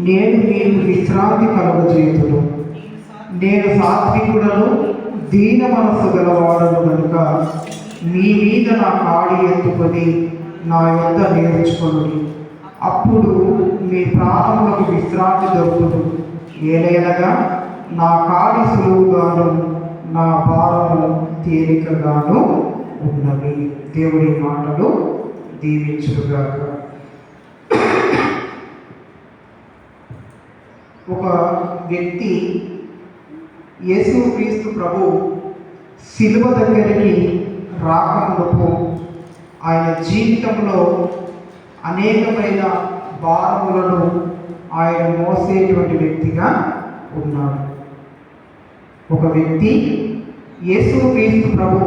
నేను మీకు విశ్రాంతి కలుగజేయుదును. నేను సాత్వికుడను, దీన మనస్సు గలవాడను కనుక మీ మీద నా కాడి ఎత్తుకొని నా యొద్ద నేర్చుకొనుడి. అప్పుడు మీ ప్రాణములకు విశ్రాంతి దొరుకును. ఏలైనగా నా కాడి సులువుగాను నా భారము తేలికగాను ఉన్నవి. దేవుడి మాటలు దీవించుగాక. ఒక వ్యక్తి యేసుక్రీస్తు ప్రభు శిలువ దగ్గరికి రాకముందు ఆయన జీవితంలో అనేకమైన భారములను ఆయన మోసేటువంటి వ్యక్తిగా ఉన్నాడు. ఒక వ్యక్తి యేసుక్రీస్తు ప్రభు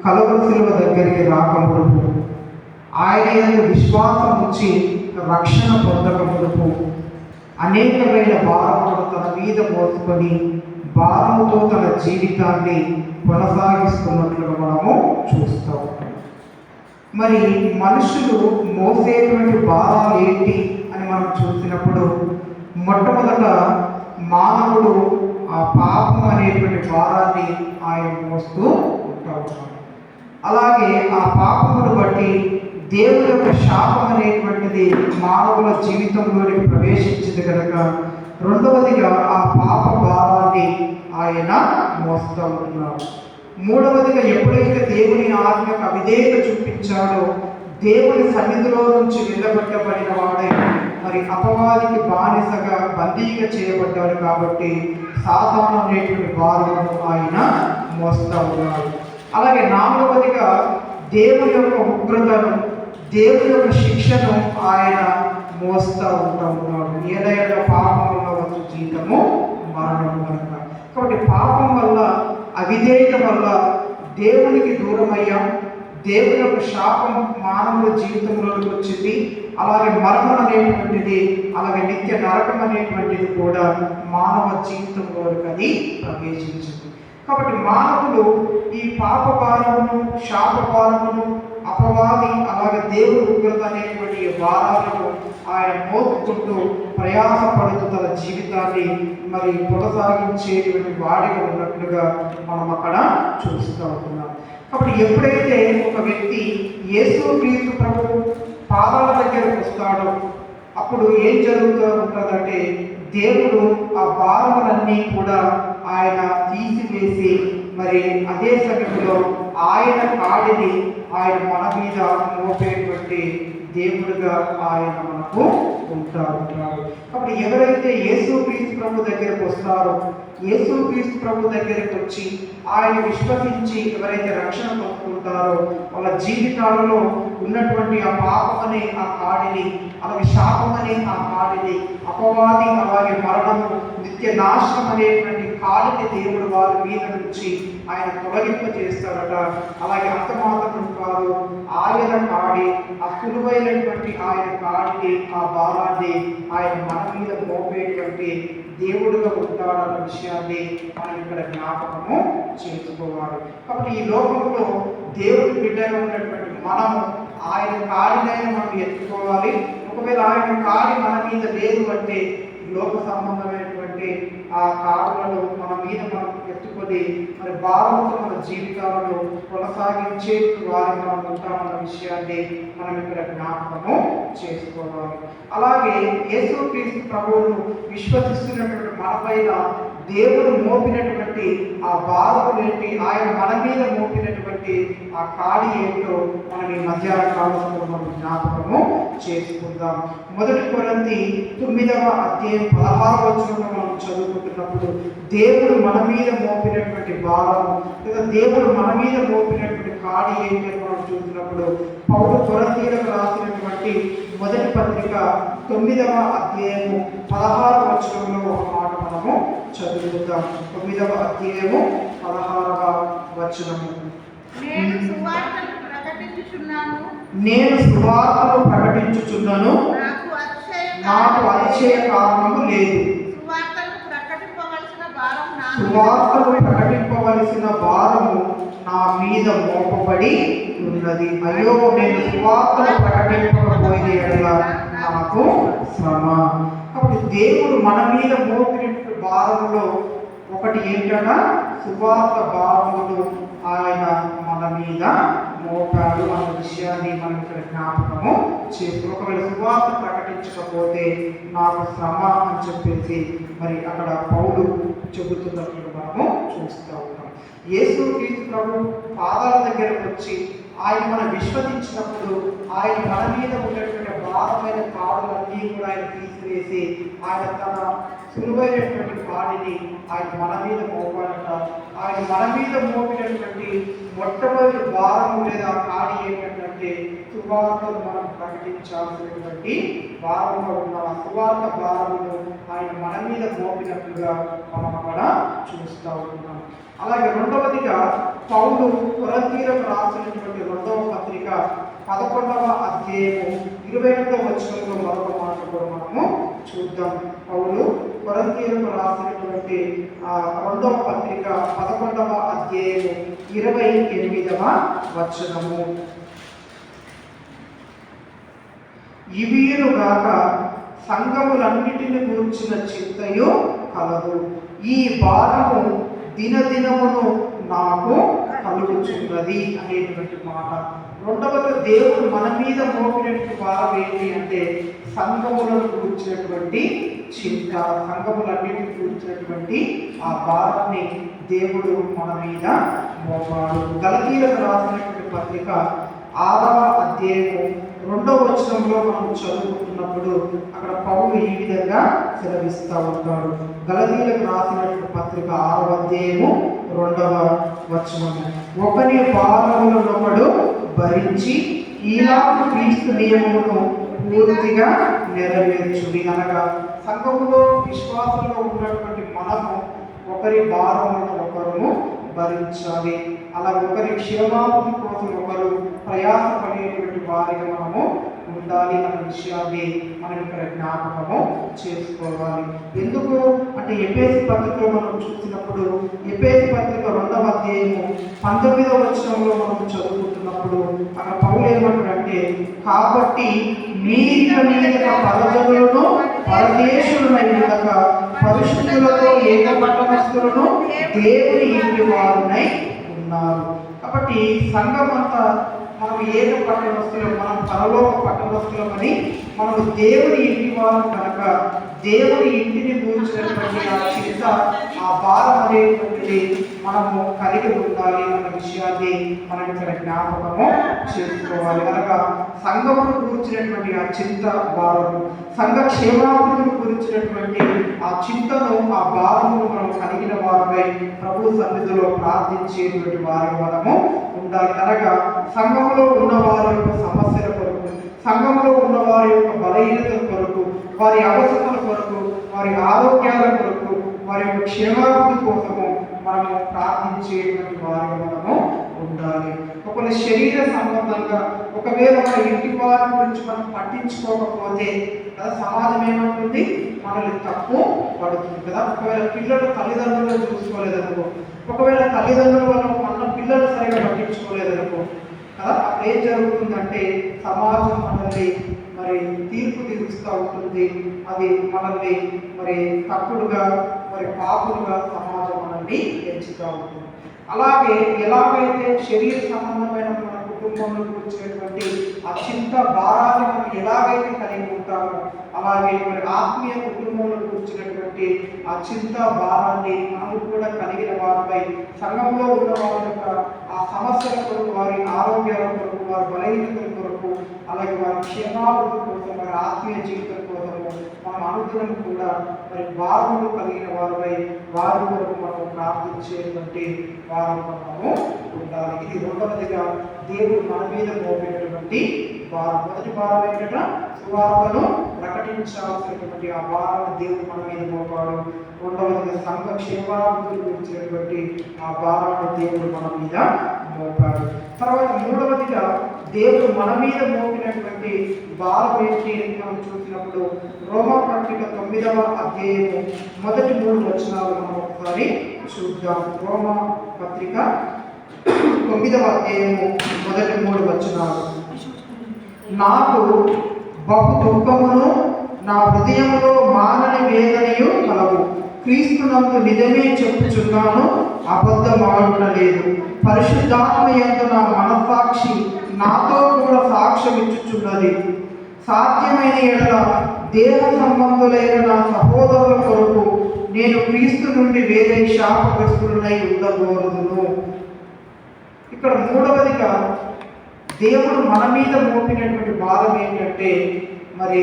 కలువరి శిలువ దగ్గరికి రాకముందు ఆయన యందు విశ్వాసం ఉంచి రక్షణ పొందకముందు అనేకమైన భారములను తన మీద మోసుకొని భారముతో తన జీవితాన్ని కొనసాగిస్తున్నట్లుగా మనము చూస్తూ ఉంటాం. మరి మనుషులు మోసేటువంటి భారాలు ఏంటి అని మనం చూసినప్పుడు మొట్టమొదట మానవుడు ఆ పాపం అనేటువంటి భారాన్ని ఆయన మోస్తూ ఉంటాడు. అలాగే ఆ పాపమును బట్టి దేవుని యొక్క శాపం అనేటువంటిది మానవుల జీవితంలోనికి ప్రవేశించింది కనుక రెండవదిగా ఆ పాప భారాన్ని ఆయన మోస్తూ ఉన్నారు. మూడవదిగా ఎప్పుడైతే దేవుని ఆజ్ఞకు అవిధేయత చూపించాడో దేవుని సన్నిధిలో నుంచి వెళ్ళబట్టబడిన వాడే మరి అపవాదికి బానిసగా బందీగా చేయబడ్డాడు కాబట్టి సాతాను అనేటువంటి భారమును ఆయన మోస్తూ ఉన్నారు. అలాగే నాలుగవదిగా దేవుని యొక్క ఉగ్రతను, దేవుని యొక్క శిక్షను ఆయన మోస్తూ ఉన్నాడు. ఏదైనా పాపం వల్ల వచ్చే జీవితము మరణం కనుక. కాబట్టి పాపం వల్ల, అవిధేయత వల్ల దేవునికి దూరమయ్యాం. దేవుని యొక్క శాపం మానవుల జీవితంలోకి వచ్చింది. అలాగే మరణం అనేటువంటిది, అలాగే నిత్య నరకం అనేటువంటిది కూడా మానవ జీవితంలోకి అది ప్రవేశించింది. కాబట్టి మానవులు ఈ పాప భారమును, శాప భారమును, అపవాది అలాగే దేవుడు ఉగ్రత అనేటువంటి భారాలను ఆయన మోసుకుంటూ ప్రయాసపడుతూ తన జీవితాన్ని మరి కొనసాగించేటువంటి వాడిగా ఉన్నట్లుగా మనం అక్కడ చూస్తూ ఉంటున్నాం. కాబట్టి ఎప్పుడైతే ఒక వ్యక్తి యేసుక్రీస్తు ప్రభు పాదాల దగ్గరకు వస్తాడో అప్పుడు ఏం జరుగుతూ ఉంటుందంటే దేవుడు ఆ భారములన్నీ కూడా ఆయన తీసివేసి మరి అదే సమయంలో ఆయన కాడిని ఆయన మన మీద మోపేటువంటి దేవుడుగా ఆయన మనకు ఉంటారు. కాబట్టి ఎవరైతే యేసుక్రీస్తు ప్రభు దగ్గరకు వస్తారో, యేసుక్రీస్తు ప్రభు దగ్గరకు వచ్చి ఆయన విశ్వసించి ఎవరైతే రక్షణ పొందుకుంటారో వాళ్ళ జీవితాలలో ఉన్నటువంటి ఆ పాపం అనే ఆ కాడిని, అలాగే శాపం అనే ఆ కాడిని, అపవాది అలాగే మరణము, నిత్య నాశనం అనేటువంటి కాడిని దేవుడు వారి మీద నుంచి ఆయన తొలగింప చేస్తాడట. అలాగే అంత మాత్రం కాదు, ఆయన కాడి, ఆ సులువైనటువంటి ఆయన కాడిని, ఆ భారాన్ని ఆయన మన మీద మోపేటువంటి దేవుడుగా ఉంటాడన్న విషయాన్ని మనం ఇక్కడ జ్ఞాపకము చేసుకోవాలి. కాబట్టి ఈ లోకంలో దేవుడి బిడ్డగా ఉన్నటువంటి మనము ఆయన కాడినైనా మనం ఎత్తుకోవాలి. ఒకవేళ ఆయన కాడి మన మీద లేదు అంటే లోక సంబంధమైనటువంటి ఆ కారులను మన మీద మనం ఎత్తుకొని మరి భారంతో మన జీవితాలను కొనసాగించే వారి మనం ఉంటామన్న విషయాన్ని మనం ఇక్కడ జ్ఞాపకము చేసుకోవాలి. అలాగే యేసుక్రీస్తు ప్రభువును విశ్వసిస్తున్నటువంటి మనపైన దేవుడు మోపినటువంటి ఆ భారములు ఏంటి, ఆయన మన మీద మోపినటువంటి ఆ కాడి ఏంటో మనం ఈ మధ్యాహ్న కాలంలో మనం జ్ఞాపకము చేసుకుందాం. 1 కొరింథీ 9వ అధ్యాయం 16వ వచనంలో మనం చదువుకుంటున్నప్పుడు దేవుడు మన మీద మోపినటువంటి భారము లేదా దేవుడు మన మీద మోపినటువంటి కాడి ఏంటి అని మనం చూసినప్పుడు పౌలు కొరింథీయులకు రాసినటువంటి 1వ పత్రిక 9వ అధ్యాయము 16వ వచనంలో ఒక మాట మనము చదువుకుందాం. 9వ అధ్యాయము 16వ వచనము. నేను సువార్తను ప్రకటించుచున్నాను, నాకు అతిశయ కారణము లేదు. సువార్తను ప్రకటింపవలసిన భారము నా మీద మోపబడి ఉన్నది. అయ్యో, నేను సువార్తను ప్రకటింపకపోయిన ఎడల నాకు శ్రమ. కాబట్టి దేవుడు మన మీద మోపిన భారములో ఒకటి ఏంటంటే సువార్త భారములు ఆయన మన మీద మోపాడు అన్న విషయాన్ని మనం ఇక్కడ జ్ఞాపకము చేస్తూ, ఒకవేళ సువార్త ప్రకటించకపోతే నాకు శ్రమ అని చెప్పేసి మరి అక్కడ పౌలు చెబుతున్నట్లు మనము చూస్తూ ఉంటాం. యేసుక్రీస్తు ప్రభు పాదాల దగ్గరకు వచ్చి ఆయన మనం విశ్వసించినప్పుడు ఆయన మన మీద ఉన్నటువంటి భారమైన పాడులన్నీ కూడా ఆయన తీసివేసి ఆయన తన సులువైనటువంటి పాడిని ఆయన మన మీద మోపాడట. ఆయన మన మీద మోపినటువంటి మొట్టమొదటి భారము లేదా కాడి ఏంటంటే సువార్తను మనం ప్రకటించాల్సినటువంటి భారంలో ఉన్న సువార్త భారమును ఆయన మన మీద మోపినట్లుగా మనం అక్కడ చూస్తూ ఉంటున్నాం. అలాగే రెండవదిగా పౌలు కొరింథీయులకు రాసినటువంటి రెండవ పత్రిక 11వ అధ్యాయము 28వ వచనంలో మరొక మాట కూడా మనము చూద్దాం. పౌలు కొరింథీయులకు రాసినటువంటి రెండవ పత్రిక 11వ అధ్యాయము 28వ వచనము. ఇవియునుగాక సంఘములన్నిటిని గూర్చిన చింతయు కలదు, ఈ భారము దినదినమును నాకు కలుగుచున్నది అనేటువంటి మాట. రెండవది దేవుడు మన మీద మోపినటువంటి భారం ఏంటి అంటే సంఘములను కూర్చున్నటువంటి చింత, సంఘములన్నిటిని కూర్చున్నటువంటి ఆ భారాన్ని దేవుడు మన మీద మోపాడు. గలతీయులకు రాసినటువంటి పత్రిక 6వ అధ్యాయము 2వ వచనంలో మనం చదువుకుంటున్నప్పుడు అక్కడ పౌలు ఈ విధంగా సెలవిస్తూ ఉంటాడు. గలతీయులకు రాసినటువంటి పత్రిక 6వ అధ్యాయము 2వ వచనము. ఒకని భారములనొకడు భరించి ఈలాగు క్రీస్తు నియమమును పూర్తిగా నెరవేర్చుడి. అనగా సంఘములో విశ్వాసంలో ఉన్నటువంటి మనము ఒకరి భారములను ఒకరు భరించాలి. అలా ఒకరి క్షేమాభివృద్ధి కోసం ఒకరు ప్రయాసపడేటువంటి వారిగా మనము ఉండాలి అన్న విషయాన్ని మనం ఇక్కడ జ్ఞాపకము చేసుకోవాలి. ఎందుకు అంటే ఎఫెసీ పత్రికలో మనం చూసినప్పుడు ఎఫెసీ పత్రిక 2వ అధ్యాయము 19వ వచనంలో మనం చదువుకుంటున్నప్పుడు అక్కడ పౌలు ఏమంటాడంటే, కాబట్టి మీరిక పరజనులను పరదేశులనై ఉండక పరిశుద్ధులతో ఏక పట్టణస్థులను దేవుని ఇంటి వారునై ఉన్నారు. కాబట్టి సంఘం అంతా మనం ఏక పట్టణస్థులం, మనం పరలోక పట్టణస్థులమని మనము దేవుని ఇంటి వారు కనుక దేవుని ఇంటిని కూర్చున్నటువంటి ఆ చింత, ఆ భారం అనేటువంటిది మనము కలిగి ఉండాలి అన్న విషయాన్ని మనం ఇక్కడ జ్ఞాపకము చేసుకోవాలి. అనగా సంఘమును కూర్చున్నటువంటి ఆ చింత భారము, సంఘ క్షేమాభివృద్ధిని కూర్చున్నటువంటి ఆ చింతను, ఆ భారమును మనం కలిగిన వారమై ప్రభు సన్నిధిలో ప్రార్థించేటువంటి వారి మనము ఉండాలి. అనగా సంఘంలో ఉన్న వారి యొక్క సమస్యల కొరకు, సంఘంలో ఉన్న వారి యొక్క బలహీనతల కొరకు, వారి అవసరాల కొరకు, వారి ఆరోగ్యాల కొరకు, వారి యొక్క క్షేమాభివృద్ధి కోసము మనము ప్రార్థించేటువంటి వారి మనము ఉండాలి. ఒకవేళ శరీర సంబంధంగా ఒకవేళ మన ఇంటి వారి గురించి మనం పట్టించుకోకపోతే కదా సమాజం ఏమంటుంది, మనల్ని తప్పు పడుతుంది కదా. ఒకవేళ పిల్లలు తల్లిదండ్రులను చూసుకోలేదనుకో, ఒకవేళ తల్లిదండ్రుల వల్ల మన పిల్లలు సరిగా పట్టించుకోలేదనుకో కదా, అప్పుడు ఏం జరుగుతుందంటే సమాజం మనల్ని మరి తీర్పు తీరుస్తూ ఉంటుంది. అది మనల్ని మరి తప్పుడుగా మరి పాపులుగా సమాజం మనల్ని ఎంచుతూ ఉంటుంది. అలాగే ఎలాగైతే శరీర సంబంధమైన మన కుటుంబంలో కూర్చున్నటువంటి ఆ చింత భారాన్ని మనం ఎలాగైతే కలిగి ఉంటామో అలాగే మరి ఆత్మీయ కుటుంబంలో కూర్చున్నటువంటి ఆ చింత భారాన్ని మనం కూడా కలిగిన వారిపై సంఘంలో ఉన్న వారి యొక్క ఆ సమస్యల కొరకు, వారి ఆరోగ్యాల కొరకు, వారి బలహీనతల కొరకు, అలాగే వారి క్షేమాభివృద్ధి కోసం, వారి ఆత్మీయ జీవితం కోసము మనం అనుదినం కూడా మరి భారములు కలిగిన వారిపై వారి కొరకు మనం ప్రార్థించేటువంటి వారు మనము ఉండాలి. ఇది రెండవదిగా దేవుడు మన మీద మోపినటువంటి భారం. మొదటి భారం ఏంటంటే సువార్తను ప్రకటించాల్సినటువంటి ఆ భారాన్ని దేవుడు మన మీద మోపాడు. రెండవదిగా సంఘ క్షేమాభివృద్ధి గురించినటువంటి ఆ భారాన్ని దేవుడు మన మీద మోపాడు. తర్వాత మూడవదిగా దేవుడు మన మీద మోపినటువంటి భారం ఏంటి అని మనం చూసినప్పుడు రోమా పత్రిక 9వ అధ్యాయము మొదటి 3 వచనాలు మనం ఒకసారి చూద్దాం. రోమా పత్రిక 9వ అధ్యాయము మొదటి 3 వచనాలు. నాకు బహు దుఃఖమును నా హృదయంలో మానని వేదనయు కలవు. క్రీస్తునందు నిజమే చెప్పుచున్నాను, అబద్ధమాడుటలేదు. పరిశుద్ధాత్మ యందు నా మనస్సాక్షి నాతో కూడా సాక్ష్యం ఇచ్చుచున్నది. సాధ్యమైన ఎడల దేహ సంబంధులైన నా సహోదరుల కొరకు నేను క్రీస్తు నుండి వేరే శాపగ్రస్తులనై ఉండకూడదును. ఇక్కడ మూడవదిగా దేవుడు మన మీద మోపినటువంటి భారం ఏంటంటే, మరి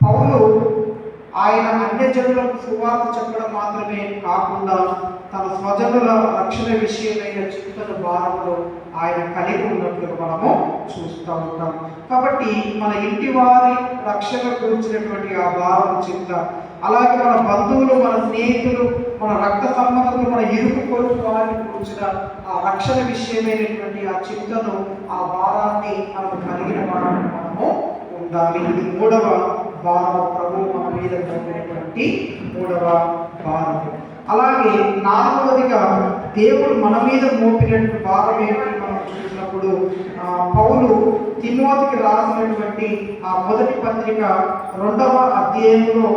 పౌలు ఆయన అన్యజనులకు సువార్త చెప్పడం మాత్రమే కాకుండా తన స్వజనుల రక్షణ విషయమైన చింతన భారంలో ఆయన కలిగి ఉన్నట్లుగా మనము చూస్తూ ఉంటాం. కాబట్టి మన ఇంటి వారి రక్షణ గురించినటువంటి ఆ భారం చింత, అలాగే మన బంధువులు, మన స్నేహితులు, మన రక్త సంబంధులు, మన ఇరుకు పొరుగు వారిని గురించిన ఆ రక్షణ విషయమైనటువంటి ఆ చింతను, ఆ భారాన్ని మనము కలిగిన వారిని మనము ఉండాలి. ఇది మూడవ భారము, ప్రభు మన మీద కలిగినటువంటి మూడవ భారము. అలాగే నాలుగవదిగా దేవుడు మన మీద మోపినటువంటి భారం ఏంటి మనం చూసినప్పుడు, పౌలు తిమోతికి రాసినటువంటి ఆ మొదటి పత్రిక 2వ అధ్యాయంలో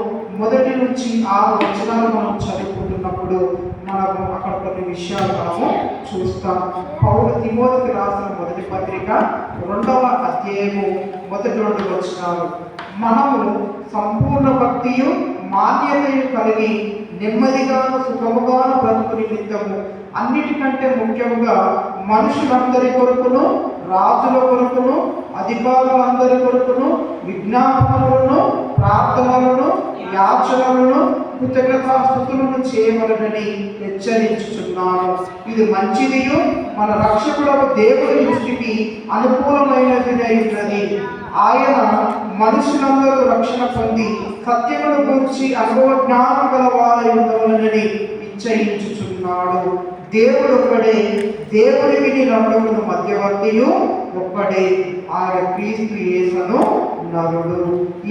1 నుంచి 6 వచనాలు మనం చదువుకుంటున్నప్పుడు మనము అక్కడ కొన్ని విషయాలు మనము చూస్తాం. పౌలు తిమోతికి రాసిన మొదటి పత్రిక 2వ అధ్యాయము 1-2 వచనాలు. మనము సంపూర్ణ భక్తియు మాన్యతయు కలిగి నెమ్మదిగాను సుఖముగాను బ్రతుకు నిమిత్తము అన్నిటికంటే ముఖ్యముగా మనుషులందరి కొరకును, రాజుల కొరకును, అధికారులందరి కొరకును విజ్ఞాపనలను, ప్రార్థనలను, యాచనలను, కృతజ్ఞతాస్తుతులను చేయవలనని హెచ్చరించుచున్నాను. ఇది మంచిదియు మన రక్షకుడకు దేవుని దృష్టికి అనుకూలమైనది అయినది. ఆయన మనుషులందరూ రక్షణ పొంది సత్యమును గురించి అనుభవ జ్ఞానం గలవారై ఉండవలనని నిశ్చయించుచున్నాడు. దేవుడు ఒక్కడే, దేవునికి నరుడును మధ్యవర్తియు ఒక్కడే, ఆయన క్రీస్తు యేసును నరుడు.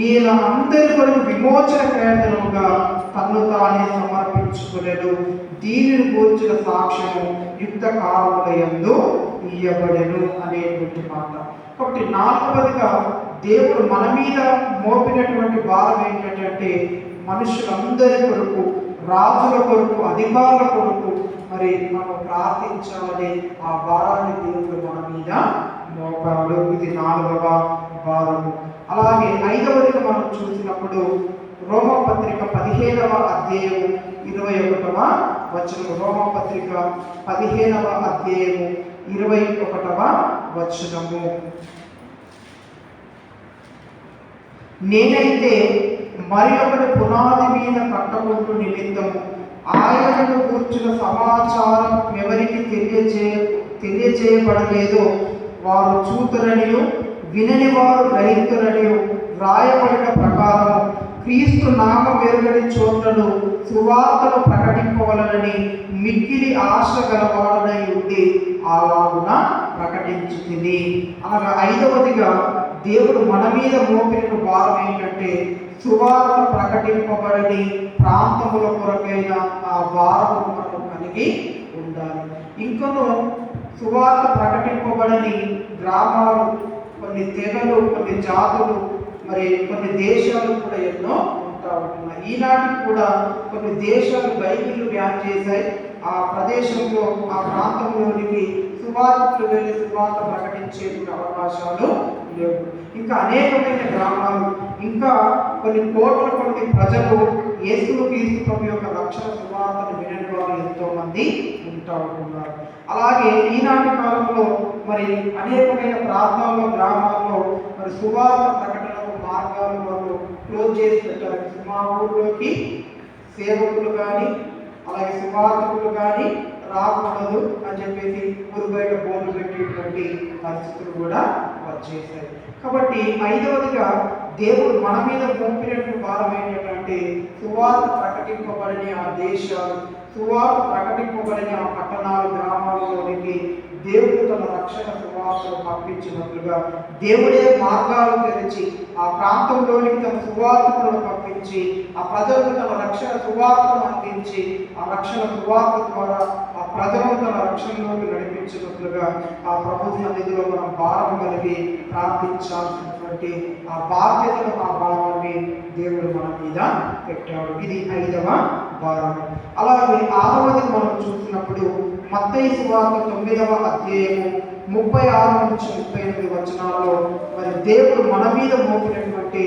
ఈయన అందరి కొరకు విమోచన ప్రయత్నముగా తన్ను తానే సమర్పించుకునేడు. దీనిని కూర్చిన సాక్ష్యము యుక్త కాలముల యందు ఇయ్యబడెను అనేటువంటి మాట. కాబట్టి నాలుగవదిగా దేవుడు మన మీద మోపినటువంటి భారం ఏంటంటే, మనుషులందరి కొరకు, రాజుల కొరకు, అధికారుల కొరకు మరి మనం ప్రార్థించాలని ఆ భారాన్ని దేవుడు మన మీద మోపాడు. ఇది 4వ భారము. అలాగే 5వదిగా మనం చూసినప్పుడు రోమపత్రిక 15వ అధ్యాయము 21వ వచనము. రోమపత్రిక 15వ అధ్యాయము 21వ వచనము. నేనైతే మరి ఒకటి పునాది మీద కట్టకుండా నిమిత్తము ఆయనను కూర్చున్న సమాచారం ఎవరికి తెలియజేయబడలేదో వారు చూతురనియు వినని వారు గ్రహితురనియు వ్రాయబడిన ప్రకారము క్రీస్తు నామం వెరుగని చోట్లను సువార్తను ప్రకటింపవలనని మిక్కిలి ఆశ గలవాడనై ఉండి అలాగున ప్రకటించుతుంది. అనగా 5వదిగా దేవుడు మన మీద మోపిన భారం ఏంటంటే, సువార్త ప్రకటింపబడని ప్రాంతముల కొరకైన ఆ భారము మనం కలిగి ఉండాలి. ఇంకొను సువార్త ప్రకటింపబడని గ్రామాలు, కొన్ని తెగలు, కొన్ని జాతులు, మరి కొన్ని దేశాలు కూడా ఎన్నో ఉంటా ఉంటున్నాయి. ఈనాటికి కూడా కొన్ని దేశాలు బైబిల్ బ్యాన్ చేశాయి. ఆ ప్రదేశంలో, ఆ ప్రాంతంలోనికి సువార్తలు వెళ్ళి సువార్త ప్రకటించే అవకాశాలు లేవు. ఇంకా అనేకమైన గ్రామాలు, ఇంకా కొన్ని కోట్ల కొద్ది ప్రజలు యేసు క్రీస్తు ప్రభు యొక్క రక్షణ సువార్తను వినని వారు ఎంతో మంది ఉంటా ఉంటున్నారు. అలాగే ఈనాటి కాలంలో మరి అనేకమైన ప్రాంతాల్లో, గ్రామాల్లో మరి సువార్త ప్రకటనకు మార్గాలు వాళ్ళు క్లోజ్ చేసి పెట్టారు. మా ఊళ్ళోకి సేవకులు కానీ, అలాగే సువార్తకులు కానీ రాకూడదు అని చెప్పేసి ఊరు బయట బోర్డు పెట్టేటువంటి పరిస్థితులు కూడా వచ్చేసాయి. కాబట్టి 5వదిగా దేవుడు మన మీద మోపినటువంటి భారం ఏంటంటే, సువార్త ప్రకటింపబడిన ఆ దేశాలు, సువార్త ప్రకటింపబడిన ఆ పట్టణాలు, గ్రామాలలోనికి దేవుడు తన రక్షణ సువార్తను పంపించినట్లుగా దేవుడే మార్గాలు తెరిచి ఆ ప్రాంతంలోనికి తన సువార్తను పంపించి ఆ ప్రజలకు తన రక్షణ సువార్తను అందించి ఆ రక్షణ సువార్త ద్వారా ఆ ప్రజలను తన రక్షణలోకి నడిపించినట్లుగా ఆ ప్రభు సన్నిధిలో మనం భారం కలిగి ప్రార్థించాల్సినటువంటి ఆ బాధ్యతను, ఆ భావాన్ని భారాన్ని దేవుడు మన మీద పెట్టాడు. ఇది 5వ భారం. అలాగే 6వది మనం చూసినప్పుడు మత్తయి సువార్త 9వ అధ్యాయము 36 నుంచి 38 వచనాల్లో మరి దేవుడు మన మీద మోపినటువంటి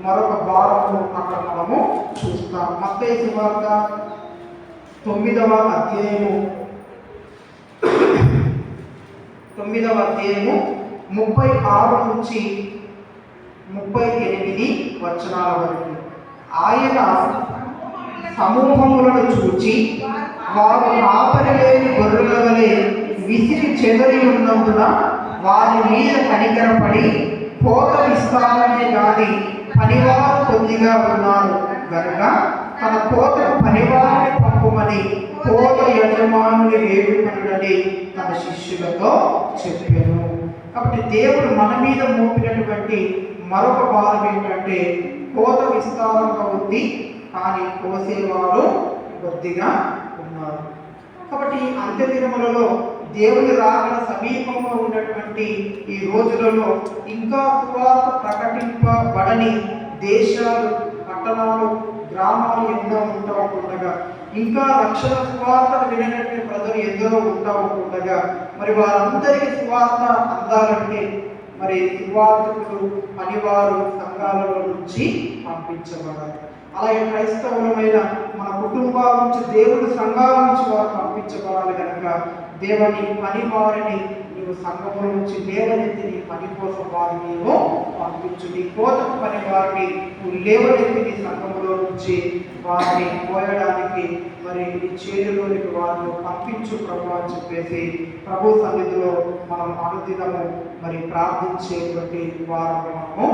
మరొక భారము అక్కడ మనము చూస్తాం. మత్తయి సువార్త 9వ అధ్యాయము 36 నుంచి 38 వచనాల వరకు. ఆయన సమూహములను చూచి వారు ఆపరి లేని గొర్రెల వలె విసిరి చెదరి ఉన్నందున వారి మీద కనికరపడి కోత విస్తారమే గాని పనివారు కొద్దిగా ఉన్నారు గనుక తన కోతకు పనివారిని పంపమని కోత యజమానుని వేడుకొనుడని తన శిష్యులతో చెప్పాను. కాబట్టి దేవుడు మన మీద మోపినటువంటి మరొక భారం ఏంటంటే కోత విస్తారంగా ఉంది కానీ కోసేవారు కొద్దిగా ఉన్నారు. కాబట్టి అంత్య దినములలో దేవుని రాకడ సమీపంలో ఉన్నటువంటి ఈ రోజులలో ఇంకా సువార్త ప్రకటింపబడని దేశాలు, పట్టణాలు, గ్రామాలు ఎన్నో ఉంటా ఉండగా, ఇంకా రక్షణ సువార్తను వినటువంటి ప్రజలు ఎందరో ఉంటా ఉండగా, మరి వారందరికీ సువార్త అందాలంటే మరి సువార్తకులు పనివారు సంఘాలలో నుంచి పంపించబడాలి. అలాగే క్రైస్తవులమైన మన కుటుంబాల నుంచి, దేవుడి సంఘాల నుంచి వారు పంపించబడాలి. కనుక దేవుని పని వారిని నీవు సంఘముల నుంచి లేవనెత్తి నీ పని కోసం వారిని నీవు పంపించు. నీ కోతకు పని వారిని నువ్వు లేవనెత్తి నీ సంఘములో నుంచి వారిని పోయడానికి మరి నీ చేతిలోనికి వారిని పంపించు ప్రభు అని చెప్పేసి ప్రభు సన్నిధిలో మనం అనుదినము మరి ప్రార్థించేటువంటి వారు మనము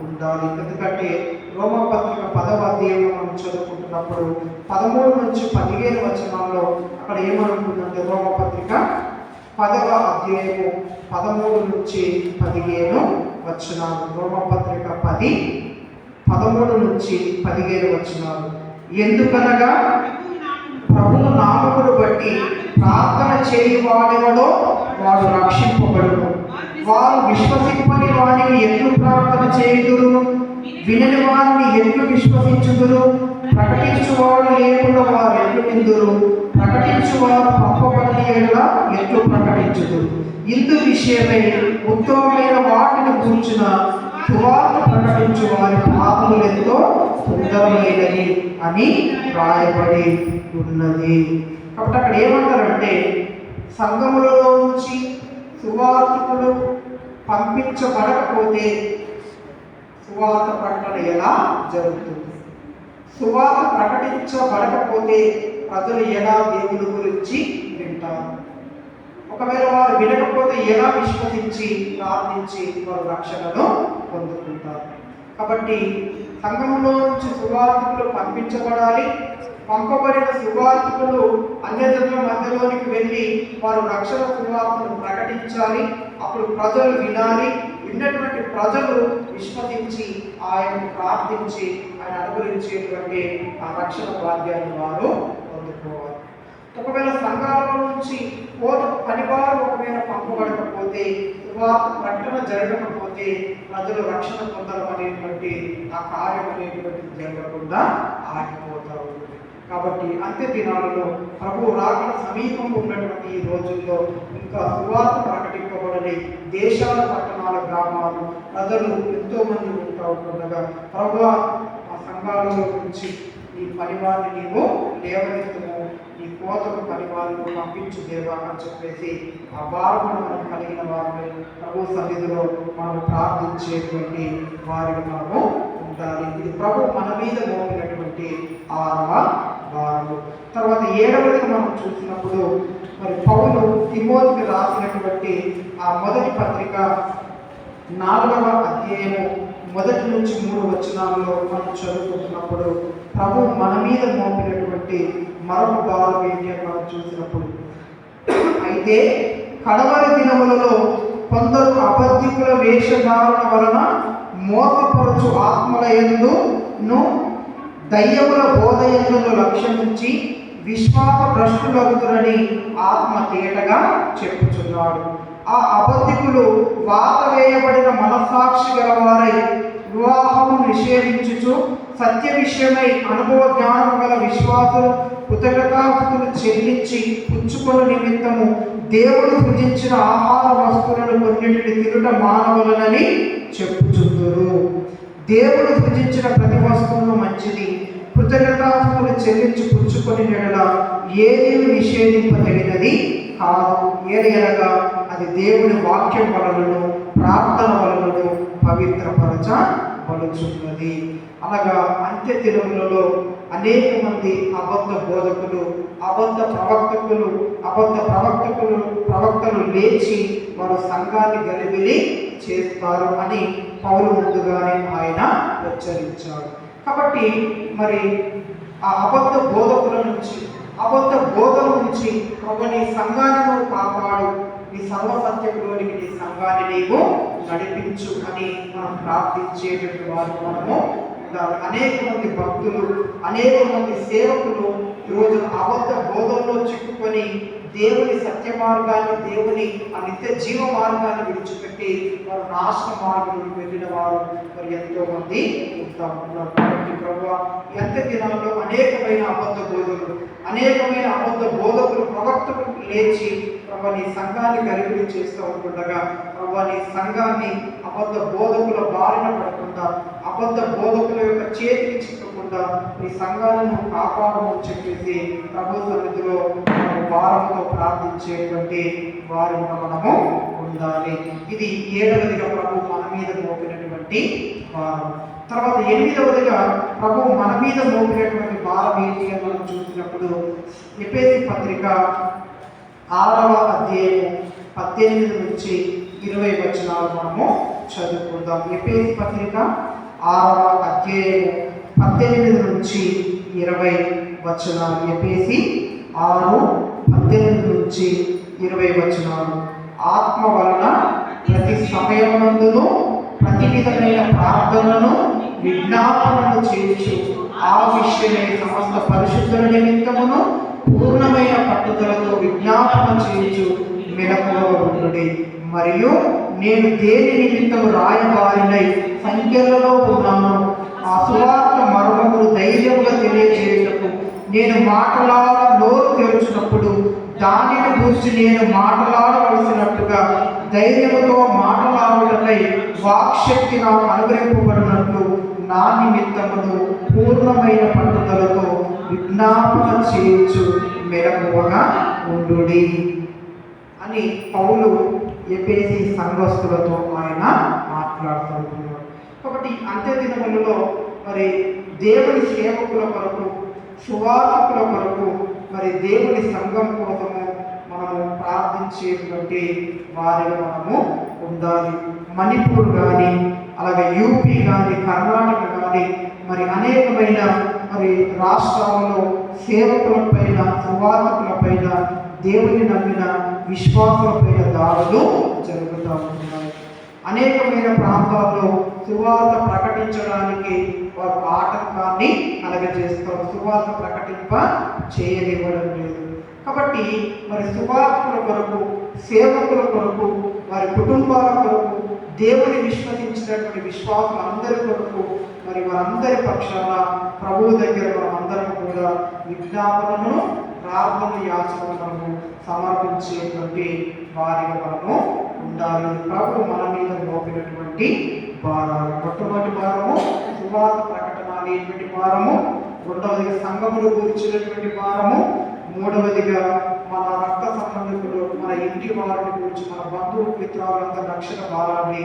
ఉండాలి. ఎందుకంటే రోమపత్రిక 10వ అధ్యాయంలో మనం చదువుకుంటున్నప్పుడు 13 నుంచి 15 వచనాల్లో అక్కడ ఏమనుకుంటుందంటే రోమపత్రిక 10వ అధ్యాయము 13 నుంచి 15 వచనాలు. రోమపత్రిక 10:13 నుంచి 15 వచనాలు. ఎందుకనగా ప్రభువు నామమును బట్టి ప్రార్థన చేయువాడెవడో వాడు రక్షింపబడును. వారు విశ్వసింపని వారిని ఎట్లు ప్రార్థన చేయుదురు? వినని వారిని ఎట్లు విశ్వసించుదురు? ప్రకటించువాడు లేకుండా వారు ఎట్లు విందురు? ప్రకటించువారు పంపబడి ఎట్లు ప్రకటించుదురు? ఇందు విషయమై ఉత్తమమైన వాటిని కూర్చున్న సువార్త ప్రకటించు వారి పాపములు ఎంతో సుందరమైనది అని రాయబడి ఉన్నది. కాబట్టి అక్కడ ఏమంటారంటే సంఘములలో నుంచి సువార్తికులు పంపించబడకపోతే సువార్త ప్రకటన ఎలా జరుగుతుంది? సువార్త ప్రకటించబడకపోతే ప్రజలు ఎలా దేవుని గురించి వింటారు? ఒకవేళ వారు వినకపోతే ఎలా విశ్వసించి ప్రార్థించి వారు రక్షణను పొందుకుంటారు? కాబట్టి సంఘంలో నుంచి సువార్తికులు పంపించబడాలి. పంపబడిన సువార్తికులు అన్యజనుల మధ్యలోనికి వెళ్ళి వారు రక్షణ సువార్తను ప్రకటించాలి. అప్పుడు ప్రజలు వినాలి. విన్నటువంటి ప్రజలు విశ్వసించి ఆయనను ప్రార్థించి ఆయన అనుగ్రహించేటువంటి ఆ రక్షణ భాగ్యాన్ని వారు పొందుకోవాలి. ఒకవేళ సంఘాల నుంచి పనివారు ఒకవేళ పంపబడకపోతే, సువార్త ప్రకటన జరగకపోతే ప్రజలు రక్షణ పొందడం అనేటువంటి ఆ కార్యం అనేటువంటి జరగకుండా ఆగిపోతారు. కాబట్టి అంత్య దినాలలో ప్రభు రాకడ సమీపంలో ఉన్నటువంటి ఈ రోజుల్లో ఇంకా సువార్త ప్రకటింపబడని దేశాల, పట్టణాల, గ్రామాలు ప్రజలు ఎంతోమంది ఉంటా ఉండగా ప్రభు ఆ సంఘాలలో నుంచి ఈ పనివారిని నీవు లేవనెత్తము, ఈ కోతకు పనివారిని పంపించు దేవా అని చెప్పేసి ఆ భారమును మనం కలిగిన వారిని ప్రభు సన్నిధిలో మనం ప్రార్థించేటువంటి వారిని మనము ఉండాలి. ఇది ప్రభు మన మీద మోపినటువంటి 6వ భారము. తర్వాత 7వది మనం చూసినప్పుడు మరి పౌలు తిమోతికి రాసినటువంటి ఆ మొదటి పత్రిక 4వ అధ్యాయము 1 నుంచి 3 వచనాలలో మనం చదువుకుంటున్నప్పుడు ప్రభు మన మీద మోపినటువంటి మరొక భారం ఏంటి అని మనం చూసినప్పుడు, అయితే కడవరి దినములలో కొందరు అబద్ధికుల వేషధారణ వలన మోసపరచు ఆత్మల యందును దయ్యముల బోధ యందును లక్ష్యముంచి విశ్వాస భ్రష్టులగుదురని ఆత్మ తేటగా చెప్పుచున్నాడు. ఆ అబద్ధికులు వాత వేయబడిన మనసాక్షి గలవారై వివాహము నిషేధించుచు సత్య విషయమై అనుభవ జ్ఞానము గల విశ్వాసులు కృతజ్ఞతాస్తుతులు చెల్లించి పుచ్చుకొను నిమిత్తము దేవుడు సృజించిన ఆహార వస్తువులను కొన్నిటిని తినుట మానవులనని చెప్పుచుందురు. దేవుడు సృజించిన ప్రతి వస్తువును మంచిది, కృతజ్ఞతాస్తుతులు చెల్లించి పుచ్చుకొని నెడల ఏది నిషేధింపదగినది కాదు. ఏదనగా అది దేవుని వాక్యం వలనను ప్రార్థన వలనను పవిత్రపరచబడుచున్నది. అనగా అంత్య దినములలో అనేక మంది అబద్ధ బోధకులు, ప్రవక్తలు లేచి వారు సంఘాన్ని గలిబిలి చేస్తారు అని పౌలు ముందుగానే ఆయన హెచ్చరించాడు. కాబట్టి మరి ఆ అబద్ధ బోధకుల నుంచి, అబద్ధ బోధల నుంచి ప్రభు నీ సంఘాన్ని నువ్వు కాపాడు, నీ సర్వసత్యంలోనికి నీ సంఘాన్ని నీవు నడిపించు అని మనం ప్రార్థించేటువంటి వారు మనము ఉండాలి. అనేక మంది భక్తులు, అనేక మంది సేవకులు ఈరోజు అబద్ధ బోధనలో చిక్కుకొని దేవుని సత్య మార్గాన్ని, దేవుని ఆ నిత్య జీవ మార్గాన్ని విడిచిపెట్టి వారు నాశన మార్గంలో వెళ్ళిన వారు మరి ఎంతో మంది ఉంటారు. కాబట్టి ప్రభువా, ఎంత దినాల్లో అనేకమైన అబద్ధ బోధకులు ప్రవక్తలు లేచి ప్రభు నీ సంఘాన్ని గలిబిలి చేస్తూ ఉంటుండగా ప్రభు నీ సంఘాన్ని అబద్ధ బోధకుల బారిన పడకుండా, అబద్ధ బోధకుల యొక్క చేతికి చిక్కకుండా నీ సంఘాన్ని నువ్వు కాపాడమని చెప్పేసి ప్రభు సన్నిధిలో భారంతో ప్రార్థించేటువంటి వారిని మనము ఉండాలి. ఇది 7వదిగా ప్రభు మన మీద మోపినటువంటి భారం. తర్వాత 8వదిగా ప్రభు మన మీద మోపినటువంటి భారం ఏంటి అని మనం చూసినప్పుడు ఎఫెసీ పత్రిక 6వ అధ్యాయము 18 నుంచి 20 వచనాలు మనము చదువుకుందాం. ఎఫెసీ పత్రిక 6వ అధ్యాయము 18 నుంచి 20 వచనాలు. ఎఫెసీ 6:18 నుంచి 20 వచనాలు. ఆత్మ వలన ప్రతి సమయమునందును ప్రతి విధమైన ప్రార్థనను విజ్ఞాపనను చేయొచ్చు, ఆ విషయమే సమస్త పరిశుద్ధుల నిమిత్తమును పూర్ణమైన పట్టుదలతో విజ్ఞాపన చేయొచ్చు మెలకువబడుడి. మరియు నేను దేని నిమిత్తము రాయబారినై సంఖ్యలలో ఉన్నాను, ఆ సువార్త మర్మములు ధైర్యముగా తెలియజేయుటకు నేను నోరు తెరుచినప్పుడు దానిని గురించి నేను మాట్లాడవలసినట్టుగా ధైర్యముతో మాట్లాడుటకై వాక్శక్తి నాకు అనుగ్రహింపబడినట్లు నా నిమిత్తమును పూర్ణమైన పట్టుదలతో విజ్ఞాపన చేయొచ్చు మెలకువగా ఉండుడి అని పౌలు ఎఫెసీ సంఘస్థులతో ఆయన మాట్లాడుతున్నాడు. కాబట్టి అంత్య దినములలో మరి దేవుని సేవకుల కొరకు, సువార్తికుల కొరకు, మరి దేవుని సంఘం కోసము మనము ప్రార్థించేటువంటి వారిగా మనము ఉండాలి. మణిపూర్ కానీ, అలాగే యూపీ కానీ, కర్ణాటక కానీ, మరి అనేకమైన మరి రాష్ట్రాలలో సేవకులపైన, సువార్తికులపైన, దేవుని నమ్మిన విశ్వాసులపైన దాడులు జరుగుతూ ఉంటున్నాయి. అనేకమైన ప్రాంతాల్లో సువార్త ప్రకటించడానికి వారు ఆటంకాన్ని కలగజేస్తారు, సువార్త ప్రకటింప చేయనివ్వడం లేదు. కాబట్టి మరి సువార్తల కొరకు, సేవకుల కొరకు, వారి కుటుంబాల కొరకు, దేవుని విశ్వసించినటువంటి విశ్వాసులందరి కొరకు మరి వారందరి పక్షాన ప్రభువు దగ్గర మనమందరం కూడా విజ్ఞాపనను, ప్రార్థన, యాచనలను సమర్పించేటువంటి వారిగా మనము ఉండాలి. ప్రభు మన మీద మోపినటువంటి భారాలు. మొట్టమొదటి భారము సువార్త ప్రకటన అనేటువంటి భారము, రెండవదిగా సంఘమును గురించినటువంటి భారము, మూడవదిగా మన రక్త సంబంధికులు, మన ఇంటి వారిని గురించి, మన బంధువులు, మిత్రులంతా రక్షణ భారాన్ని,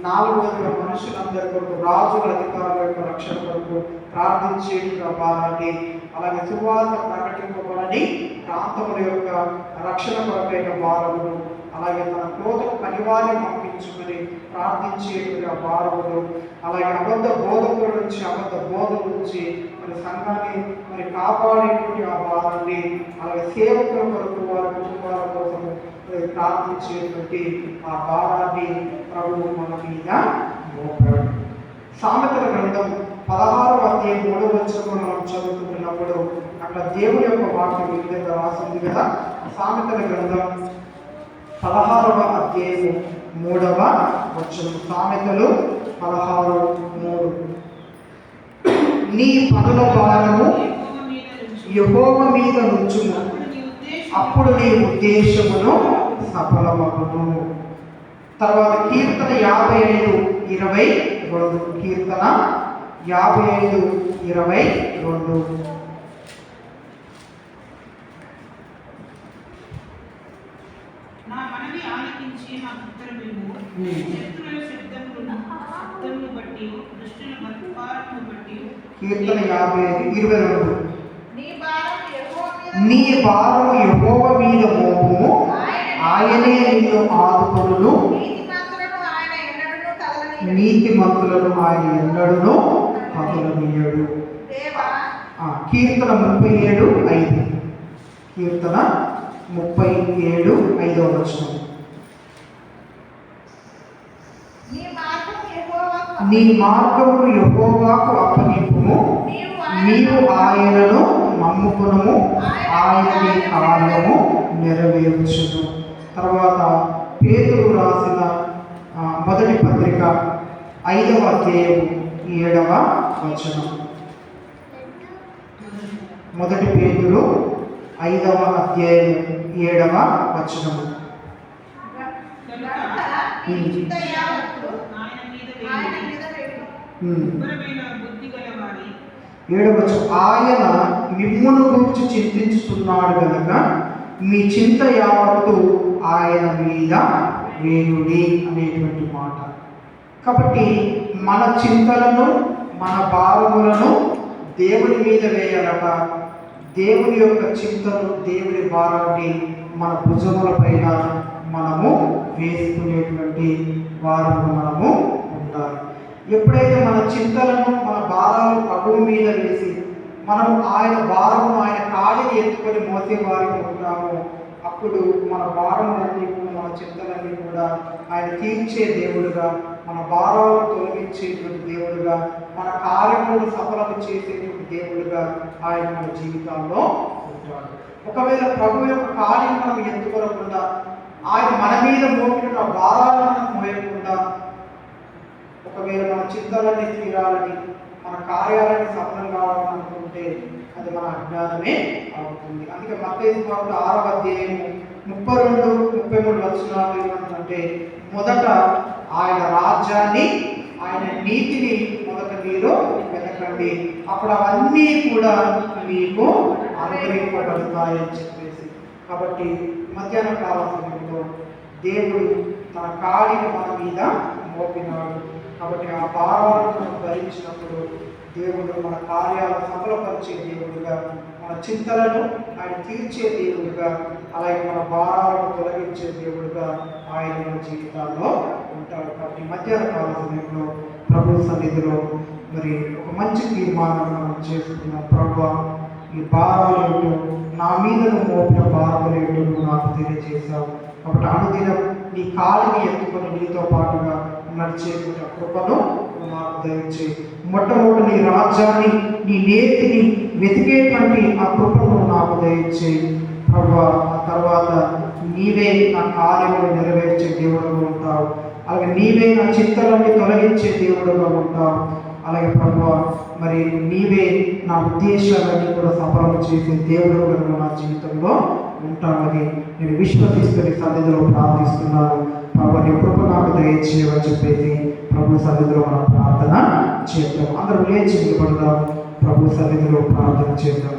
నాలుగవదిగా మనుషులందరి కొరకు, రాజుల అధికారుల యొక్క రక్షణ కొరకు ప్రార్థించే భారాన్ని, అలాగే సువార్త ప్రకటింపబడని ప్రాంతముల యొక్క రక్షణ కొరకైన భారములు, అలాగే తన క్రోధకు పనివారిని పంపించుకొని ప్రార్థించేటువంటి ఆ భారములు, అలాగే అబద్ధ బోధకుల నుంచి, అబద్ధ బోధల నుంచి మరి సంఘాన్ని మరి కాపాడేటువంటి ఆ భారాన్ని, అలాగే సేవకుల కొరకు, వారి కుటుంబాల కోసం ప్రార్థించేటువంటి ఆ భారాన్ని ప్రభువు మన మీద మోపాడు. సామెతల గ్రంథం 16వ అధ్యాయం 3వ వచనంలో మనం చదువుతున్నప్పుడు అక్కడ దేవుని యొక్క వాక్యం ఈ విధంగా రాసింది కదా. సామెతల గ్రంథం 16వ అధ్యాయం 3వ వచనం. సామెతలు 16:3. నీ పనుల భారము యెహోవా మీద నుంచుము, అప్పుడు నీ ఉద్దేశమును సఫలమగును. తర్వాత కీర్తన 55:22. కీర్తన 55:22. నా మనవి ఆలకించి నాకు ఉత్తరమివ్వు. శత్రువుల శబ్దమును బట్టి దుష్టుల బతుపారమును బట్టి. కీర్తన 55:22. నీ భారము యెహోవా మీద మోపుము, ఆయనే నిన్ను ఆదుకొనును. నీతిమంతులను ఆయన ఎన్నడూను కదలనీయడు. కీర్తన 37:5. కీర్తన 37:5. నీ మార్గమును యెహోవాకు అప్పగింపుము, నీవు ఆయనను నమ్ముకును, ఆయన నీ కార్యము నెరవేర్చును. తర్వాత పేతురు రాసిన మొదటి పత్రిక 5వ అధ్యాయం 7వ వచనం. మొదటి పేతురు 5వ అధ్యాయం 7వ వచనం. ఆయన మిమ్మును గురించి చింతించుతున్నాడు గనుక మీ చింత యావత్తు ఆయన మీద వేయుడి అనేటువంటి మాట. కాబట్టి మన చింతలను మన భారములను దేవుని మీద వేయాలట. దేవుని యొక్క చింతను, దేవుని భారాన్ని మన భుజముల పైన మనము వేసుకునేటువంటి వారు మనము ఉండాలి. ఎప్పుడైతే మన చింతలను మన భారాలు ప్రభువు మీద వేసి మనము ఆయన భారము ఆయన కాడిని ఎత్తుకొని మోసే వారికి ఉంటాము, అప్పుడు మన భారములన్నీ కూడా మన చింతలన్నీ కూడా ఆయన తీర్చే దేవుడుగా, మన భారాలను తొలగించేటువంటి దేవుడుగా, మన కార్యములను సఫలం చేసేటువంటి దేవుడుగా ఆయన మన జీవితాల్లో ఉంటాడు. ఒకవేళ ప్రభు యొక్క కార్యం మనం ఎత్తుకోకుండా, ఆయన మన మీద మోపిన భారాలను మోయకుండా, ఒకవేళ మన చింతలన్నీ తీరాలని, మన కార్యాలని సఫలం కావాలని అనుకుంటే అది మన అజ్ఞానమే అవుతుంది. అందుకే మత్తయి సువార్త 6వ అధ్యాయం 32-33 వచనాలు ఏమంటే, మొదట ఆయన రాజ్యాన్ని ఆయన నీతిని మొదట మీరు వెతకండి, అప్పుడు అవన్నీ కూడా మీకు అనుగ్రహింపబడతాయని చెప్పేసి. కాబట్టి మధ్యాహ్న కాల సమయంలో దేవుడు తన కాడిని మన మీద మోపినాడు. కాబట్టి ఆ భారాలను మనం భరించినప్పుడు దేవుడు మన కార్యాలను సఫలపరిచే దేవుడుగా, మన చింతలను ఆయన తీర్చే దేవుడుగా, అలాగే మన భారాలను తొలగించే దేవుడుగా ఆయన మన జీవితాల్లో ఉంటాడు. కాబట్టి మధ్యాహ్న కాల సమయంలో ప్రభు సన్నిధిలో మరి ఒక మంచి తీర్మానం మనం చేసుకున్నాం. ప్రభువా, ఈ భారాలేంటో, నా మీద నువ్వు మోపిన భారాలేంటో నువ్వు నాకు తెలియజేశావు. కాబట్టి అనుదినం నీ కాలిని ఎత్తుకొని నీతో పాటుగా నడిచేటువంటి కృపను నాకు దయచే. మొట్టమొదటి నీ రాజ్యాన్ని, నీ నీతిని వెతికేటువంటి ఆ కృపను నాకు దయచే ప్రభువా. ఆ తర్వాత నీవే నా కార్యములు నెరవేర్చే దేవుడుగా ఉంటావు, అలాగే నీవే నా చింతలన్నీ తొలగించే దేవుడుగా ఉంటావు. అలాగే ప్రభువా, మరి నీవే నా ఉద్దేశాలన్నీ కూడా సఫలం చేసే దేవుడుగా నా జీవితంలో ఉంటామని నేను విశ్వసిస్తున్న సన్నిధిలో ప్రార్థిస్తున్నాను. ప్రభు నీ కృప నాకు దయచేయమని చెప్పేసి ప్రభు సన్నిధిలో మనం ప్రార్థన చేద్దాం. అందరూ లేచి నిలబడదాం, ప్రభు సన్నిధిలో ప్రార్థన చేద్దాం.